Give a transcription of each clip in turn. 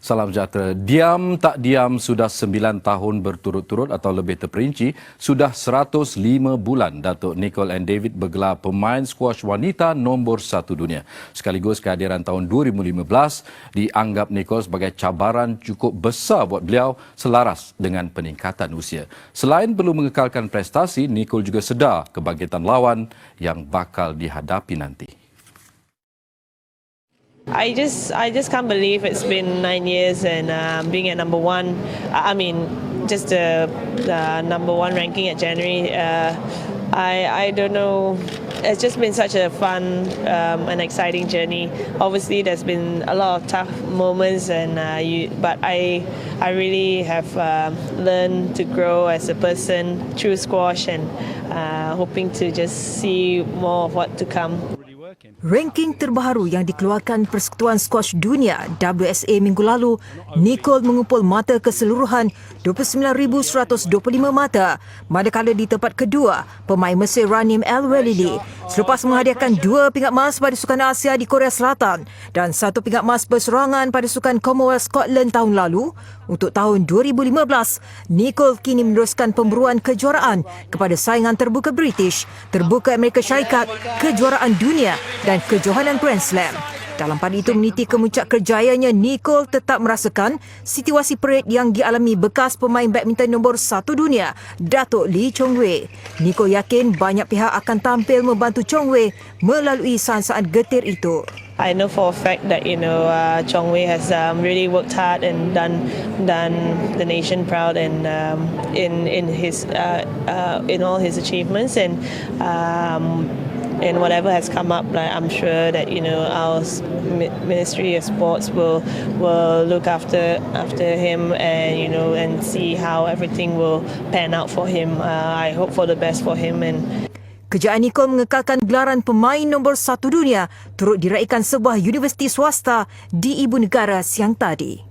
Salam sejahtera. Diam tak diam sudah 9 tahun berturut-turut atau lebih terperinci, sudah 105 bulan Datuk Nicol and David bergelar pemain skuash wanita nombor 1 dunia. Sekaligus kehadiran tahun 2015 dianggap Nicol sebagai cabaran cukup besar buat beliau selaras dengan peningkatan usia. Selain perlu mengekalkan prestasi, Nicol juga sedar kebangkitan lawan yang bakal dihadapi nanti. I just can't believe it's been 9 years and being at number one. I mean, just the number one ranking at January. I don't know. It's just been such a fun and exciting journey. Obviously, there's been a lot of tough moments, but I really have learned to grow as a person through squash and hoping to just see more of what to come. Ranking terbaru yang dikeluarkan Persekutuan Skuash Dunia WSA minggu lalu, Nicol mengumpul mata keseluruhan 29,125 mata, manakala di tempat kedua pemain Mesir Ranim El-Walili selepas menghadiahkan 2 pingat emas pada Sukan Asia di Korea Selatan dan 1 pingat emas berserangan pada Sukan Commonwealth Scotland tahun lalu. Untuk tahun 2015, Nicol kini meneruskan pemburuan kejuaraan kepada saingan terbuka British, terbuka Amerika Syarikat, kejuaraan dunia dan kejohanan Grand Slam. Dalam pada itu meniti kemuncak kerjayanya, Nicol tetap merasakan situasi perit yang dialami bekas pemain badminton nombor 1 dunia, Datuk Lee Chong Wei. Nicol yakin banyak pihak akan tampil membantu Chong Wei melalui saat-saat getir itu. I know for a fact that Chong Wei has really worked hard and done the nation proud and in all his achievements and whatever has come up, I'm sure that our Ministry of Sports will look after him and see how everything will pan out for him. I hope for the best for him. Kejayaan Nicol mengekalkan gelaran pemain nombor 1 dunia turut diraihkan sebuah universiti swasta di ibu negara siang tadi.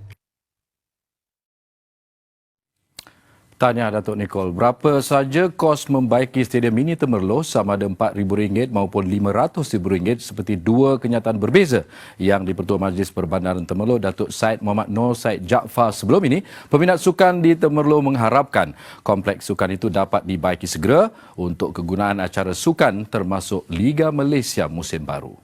Tahniah Datuk Nicol. Berapa saja kos membaiki stadium ini Temerloh, sama ada RM4,000 maupun RM500,000 seperti dua kenyataan berbeza yang di-Pertua Majlis Perbandaran Temerloh Datuk Syed Muhammad Noor Syed Jaafar sebelum ini. Peminat sukan di Temerloh mengharapkan kompleks sukan itu dapat dibaiki segera untuk kegunaan acara sukan termasuk Liga Malaysia musim baru.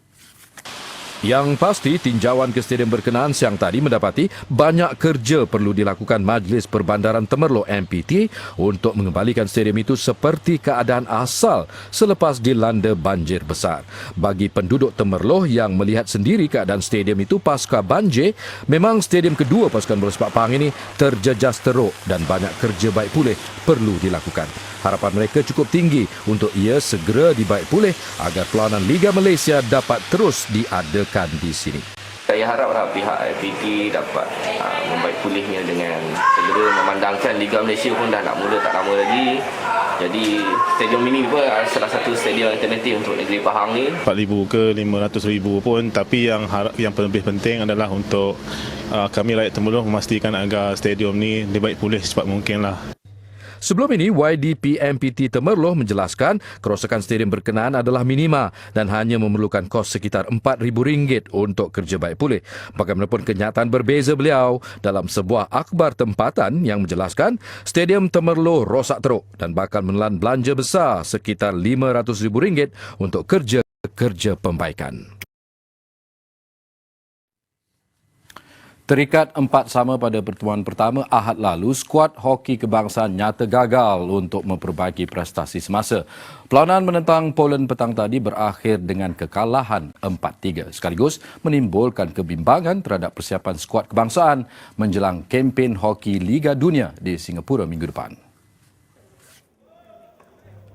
Yang pasti, tinjauan ke stadium berkenaan siang tadi mendapati banyak kerja perlu dilakukan Majlis Perbandaran Temerloh MPT untuk mengembalikan stadium itu seperti keadaan asal selepas dilanda banjir besar. Bagi penduduk Temerloh yang melihat sendiri keadaan stadium itu pasca banjir, memang stadium kedua pasukan bola sepak Pahang ini terjejas teruk dan banyak kerja baik pulih perlu dilakukan. Harapan mereka cukup tinggi untuk ia segera dibaik pulih agar perlawanan Liga Malaysia dapat terus diadakan di sini. Saya haraplah pihak FPT dapat membaik pulihnya dengan segera, memandangkan Liga Malaysia pun dah nak mula tak lama lagi. Jadi stadium ini pun salah satu stadium alternatif untuk negeri Pahang ni. 4,000 ke 500,000 pun, tapi yang lebih penting adalah untuk kami rakyat Temerloh memastikan agar stadium ni dibaik pulih secepat mungkinlah. Sebelum ini, YDP MPT Temerloh menjelaskan kerosakan stadium berkenaan adalah minima dan hanya memerlukan kos sekitar RM4,000 untuk kerja baik pulih. Bagaimanapun kenyataan berbeza beliau dalam sebuah akhbar tempatan yang menjelaskan stadium Temerloh rosak teruk dan bakal menelan belanja besar sekitar RM500,000 untuk kerja pembaikan. Terikat 4-4 pada pertemuan pertama Ahad lalu, skuad hoki kebangsaan nyata gagal untuk memperbaiki prestasi semasa. Perlawanan menentang Poland petang tadi berakhir dengan kekalahan 4-3, sekaligus menimbulkan kebimbangan terhadap persiapan skuad kebangsaan menjelang kempen hoki Liga Dunia di Singapura minggu depan.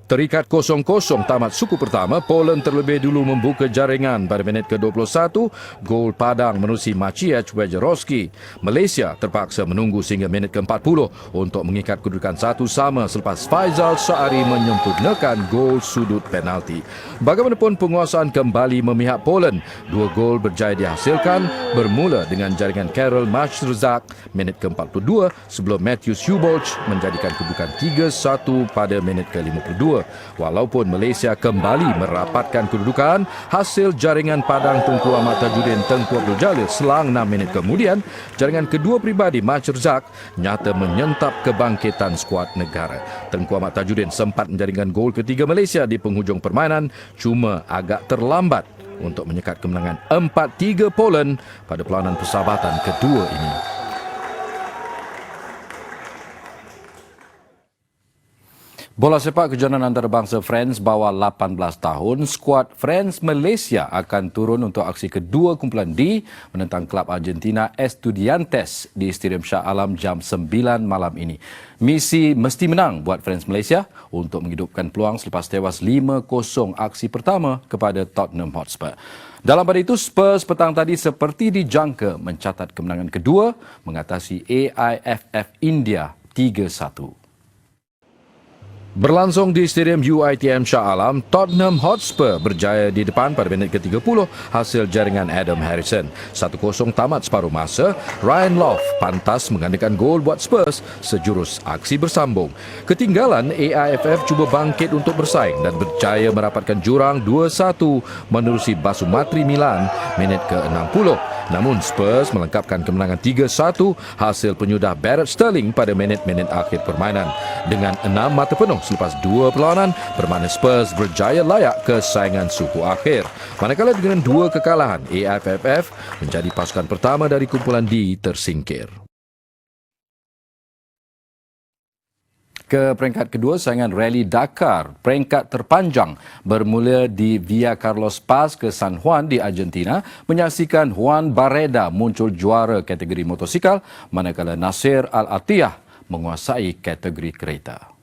Terikat 0-0 tamat suku pertama, Poland terlebih dulu membuka jaringan pada minit ke-21, gol padang menerusi Maciej Wojciechowski. Malaysia terpaksa menunggu sehingga minit ke-40 untuk mengikat kedudukan 1-1 selepas Faisal Sha'ari menyempurnakan gol sudut penalti. Bagaimanapun penguasaan kembali memihak Poland. 2 gol berjaya dihasilkan bermula dengan jaringan Karel Mashrzak minit ke-42 sebelum Matthew Hubolch menjadikan kedudukan 3-1 pada minit ke-52. kedua. Walaupun Malaysia kembali merapatkan kedudukan, hasil jaringan padang Tunku Ahmad Tajuddin Tengku Abdul Jalil selang 6 minit kemudian, jaringan kedua pribadi Mat Razak nyata menyentap kebangkitan skuad negara. Tengku Ahmad Tajuddin sempat menjaringkan gol ketiga Malaysia di penghujung permainan, cuma agak terlambat untuk menyekat kemenangan 4-3 Poland pada perlawanan persahabatan kedua ini. Bola sepak kejohanan antarabangsa France bawah 18 tahun, skuad France Malaysia akan turun untuk aksi kedua kumpulan D menentang klub Argentina Estudiantes di Stadium Shah Alam jam 9 malam ini. Misi mesti menang buat France Malaysia untuk menghidupkan peluang selepas tewas 5-0 aksi pertama kepada Tottenham Hotspur. Dalam pada itu, Spurs petang tadi seperti dijangka mencatat kemenangan kedua mengatasi AIFF India 3-1. Berlangsung di Stadium UiTM Shah Alam, Tottenham Hotspur berjaya di depan pada minit ke-30 hasil jaringan Adam Harrison. 1-0 tamat separuh masa, Ryan Loft pantas menggandakan gol buat Spurs sejurus aksi bersambung. Ketinggalan, AIFF cuba bangkit untuk bersaing dan berjaya merapatkan jurang 2-1 menerusi Basumatri Milan minit ke-60. Namun Spurs melengkapkan kemenangan 3-1 hasil penyudah Barrett Sterling pada minit-minit akhir permainan. Dengan 6 mata penuh selepas 2 perlawanan, bermakna Spurs berjaya layak ke saingan suku akhir. Manakala dengan 2 kekalahan, AIFF menjadi pasukan pertama dari kumpulan D tersingkir. Ke peringkat kedua, saingan Rally Dakar, peringkat terpanjang bermula di Via Carlos Paz ke San Juan di Argentina, menyaksikan Juan Barreda muncul juara kategori motosikal, manakala Nasir Al-Attiyah menguasai kategori kereta.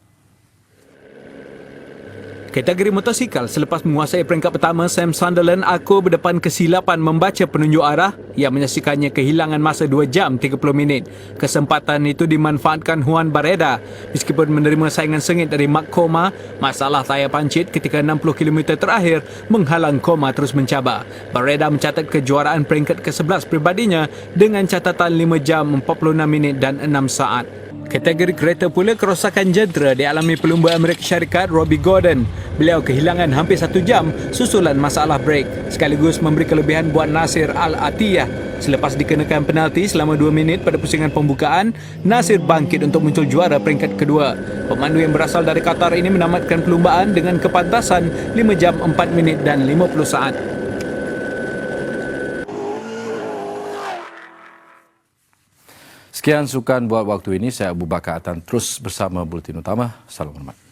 Kategori motosikal selepas menguasai peringkat pertama, Sam Sunderland aku berdepan kesilapan membaca penunjuk arah yang menyaksikannya kehilangan masa 2 jam 30 minit. Kesempatan itu dimanfaatkan Juan Barreda. Meskipun menerima saingan sengit dari Mark Koma, masalah tayar pancit ketika 60 km terakhir menghalang Koma terus mencabar. Barreda mencatat kejuaraan peringkat ke-11 pribadinya dengan catatan 5 jam 46 minit dan 6 saat. Kategori kereta pula, kerosakan jentera dialami pelumba Amerika Syarikat Robbie Gordon. Beliau kehilangan hampir 1 jam susulan masalah brek, sekaligus memberi kelebihan buat Nasir Al-Attiyah. Selepas dikenakan penalti selama 2 minit pada pusingan pembukaan, Nasir bangkit untuk muncul juara peringkat kedua. Pemandu yang berasal dari Qatar ini menamatkan perlumbaan dengan kepantasan 5 jam 4 minit dan 50 saat. Sekian sukan buat waktu ini. Saya Abu Bakar Atan, terus bersama Bulletin Utama. Salam hormat.